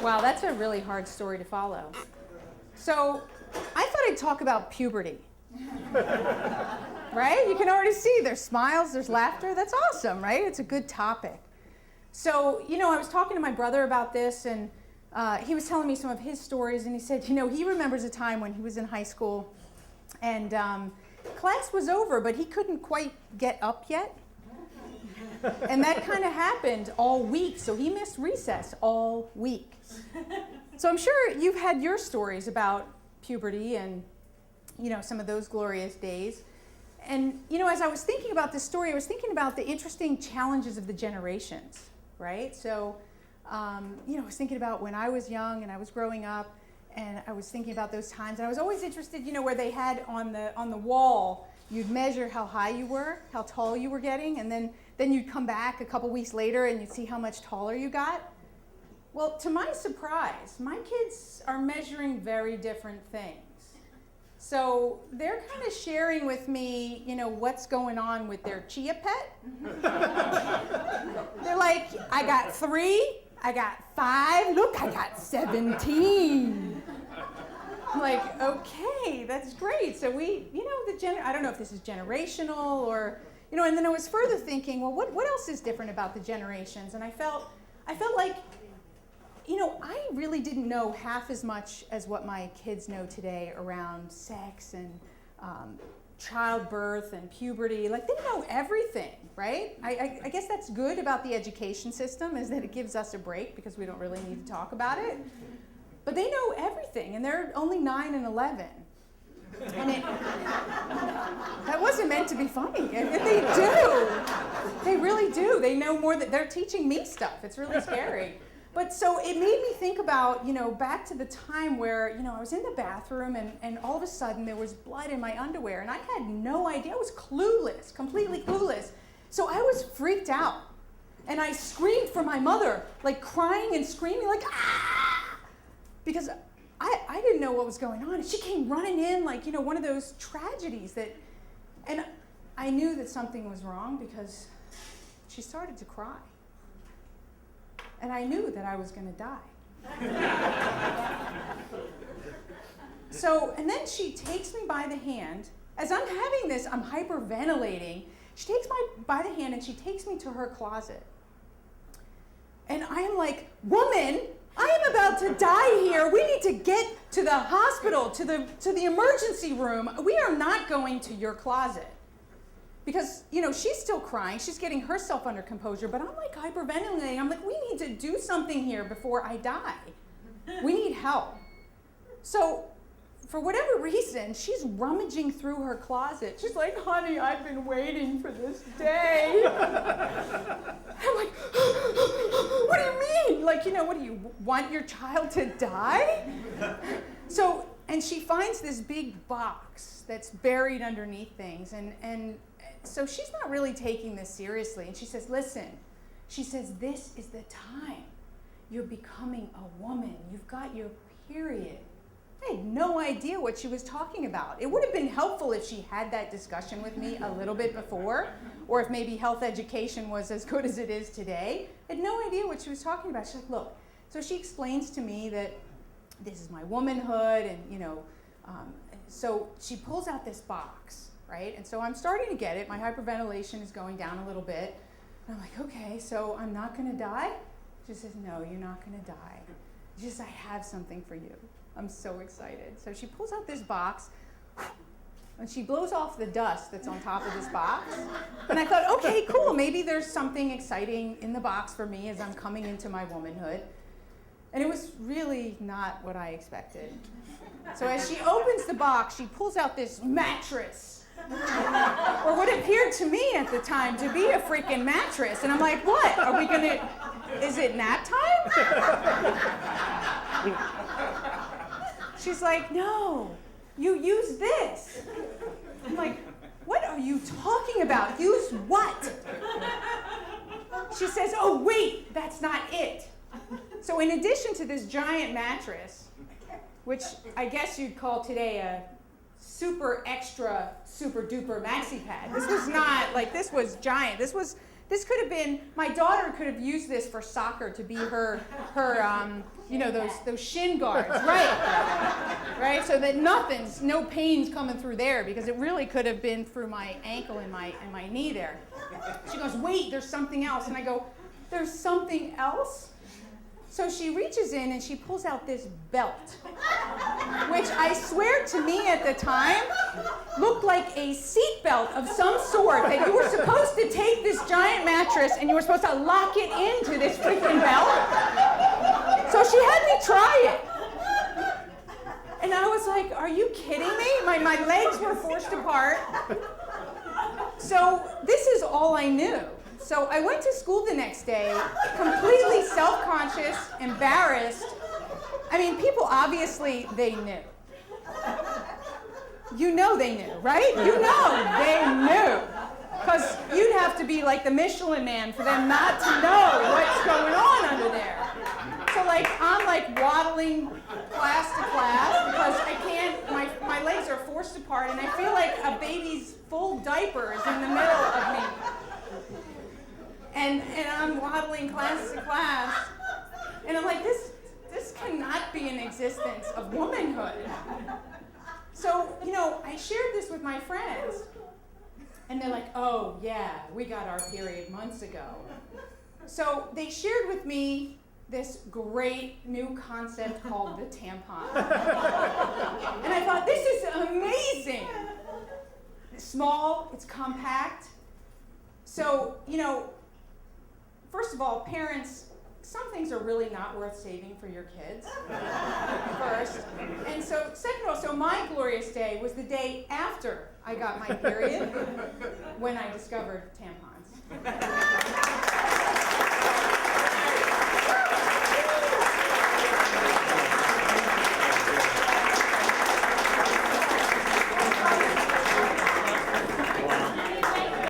Wow, that's a really hard story to follow. So I thought I'd talk about puberty. Right? You can already see there's smiles, there's laughter. That's awesome, right? It's a good topic. So, I was talking to my brother about this, and he was telling me some of his stories, and he said, he remembers a time when he was in high school, and class was over, but he couldn't quite get up yet. And that kind of happened all week, so he missed recess all week. So I'm sure you've had your stories about puberty and, some of those glorious days. And, as I was thinking about this story, I was thinking about the interesting challenges of the generations, right? So, I was thinking about when I was young and I was growing up, and I was thinking about those times. And I was always interested, where they had on the wall, you'd measure how high you were, how tall you were getting, and then you'd come back a couple weeks later and you'd see how much taller you got. Well, to my surprise, my kids are measuring very different things. So they're kind of sharing with me, what's going on with their chia pet. They're like, I got 3, I got 5, look, I got 17. I'm like, okay, that's great. So we, I don't know if this is generational or, and then I was further thinking, well, what else is different about the generations? And I felt like, I really didn't know half as much as what my kids know today around sex and childbirth and puberty. Like, they know everything, right? I guess that's good about the education system, is that it gives us a break because we don't really need to talk about it. But they know everything, and they're only 9 and 11. And that wasn't meant to be funny. And they do. They really do. They know more. They're teaching me stuff. It's really scary. But so it made me think about, back to the time where, I was in the bathroom and all of a sudden there was blood in my underwear, and I had no idea. I was clueless, completely clueless. So I was freaked out, and I screamed for my mother, like crying and screaming, like, ah! Because I didn't know what was going on. And she came running in like, one of those tragedies and I knew that something was wrong because she started to cry. And I knew that I was going to die. So, and then she takes me by the hand. As I'm having this, I'm hyperventilating. She takes me by the hand and she takes me to her closet. And I am like, woman, I am about to die here. We need to get to the hospital, to the emergency room. We are not going to your closet. Because, she's still crying. She's getting herself under composure. But I'm like hyperventilating. I'm like, we need to do something here before I die. We need help. So, for whatever reason, she's rummaging through her closet. She's like, honey, I've been waiting for this day. I'm like, what do you mean? Like, what do you want your child to die? So, and she finds this big box that's buried underneath things. And so she's not really taking this seriously. And she says, listen, she says, this is the time. You're becoming a woman. You've got your period. I had no idea what she was talking about. It would have been helpful if she had that discussion with me a little bit before, or if maybe health education was as good as it is today. I had no idea what she was talking about. She's like, look, so she explains to me that this is my womanhood, and so she pulls out this box, right? And so I'm starting to get it. My hyperventilation is going down a little bit. And I'm like, okay, so I'm not gonna die? She says, no, you're not gonna die. She says, I have something for you. I'm so excited. So she pulls out this box, and she blows off the dust that's on top of this box. And I thought, okay, cool, maybe there's something exciting in the box for me as I'm coming into my womanhood. And it was really not what I expected. So as she opens the box, she pulls out this mattress, or what appeared to me at the time to be a freaking mattress. And I'm like, what? Are we gonna, is it nap time? She's like, no, you use this. I'm like, what are you talking about? Use what? She says, oh, wait, that's not it. So in addition to this giant mattress, which I guess you'd call today a super extra, super duper maxi pad. This was not, like, this was giant. This was This could have been, my daughter could have used this for soccer to be her you know, those shin guards, right? Right, so that no pain's coming through there, because it really could have been through my ankle and my knee there. She goes, wait, there's something else. And I go, there's something else? So she reaches in and she pulls out this belt, which I swear to me at the time looked like a seat belt of some sort, that you were supposed to take this giant mattress and you were supposed to lock it into this freaking belt. So she had me try it. And I was like, are you kidding me? My legs were forced apart. So this is all I knew. So I went to school the next day, completely self-conscious, embarrassed. I mean, people obviously, they knew. You know they knew, right? You know they knew. Because you'd have to be like the Michelin Man for them not to know what's going on under there. So like, I'm like waddling class to class because I can't, my legs are forced apart and I feel like a baby's full diaper is in the middle of me. And I'm waddling class to class, and I'm like, this cannot be an existence of womanhood. So, you know, I shared this with my friends, and they're like, oh yeah, we got our period months ago. So they shared with me this great new concept called the tampon. And I thought, this is amazing. It's small, it's compact. So, you know, first of all, parents, some things are really not worth saving for your kids, first. And so, second of all, so my glorious day was the day after I got my period, when I discovered tampons.